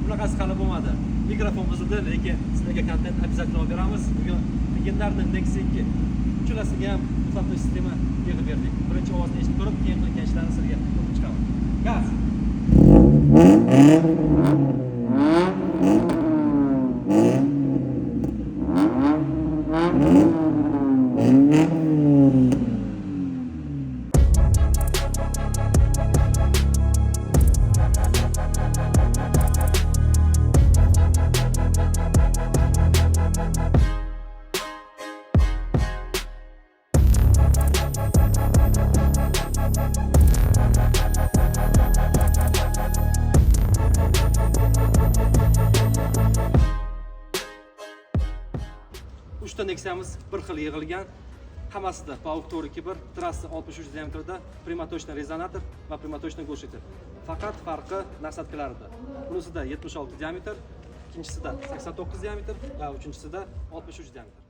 bunaqasi hali bo'lmadi. Mikrofon buzildi, lekin sizlarga kontent обязательно olib beramiz. Bugun legendarniy Nexia 2 uchalasiga ham uxlatish sistema yig'ib berdik. Birinchi ovozni eshitib ko'rib, keyin qilingan ishlarni sizlarga o'qib chiqaman. Gaz. Uchta Nexia'miz bir xil yig'ilgan. Hammasida Pauk Tor 2.1, trassa 63 diametrda, primatochniy rezonator va primatochniy глушитель. Faqat farqi nasatkalarida. Bunisida 76 diametr, ikkinchisida 89 diametr va uchinchisida 63 diametr.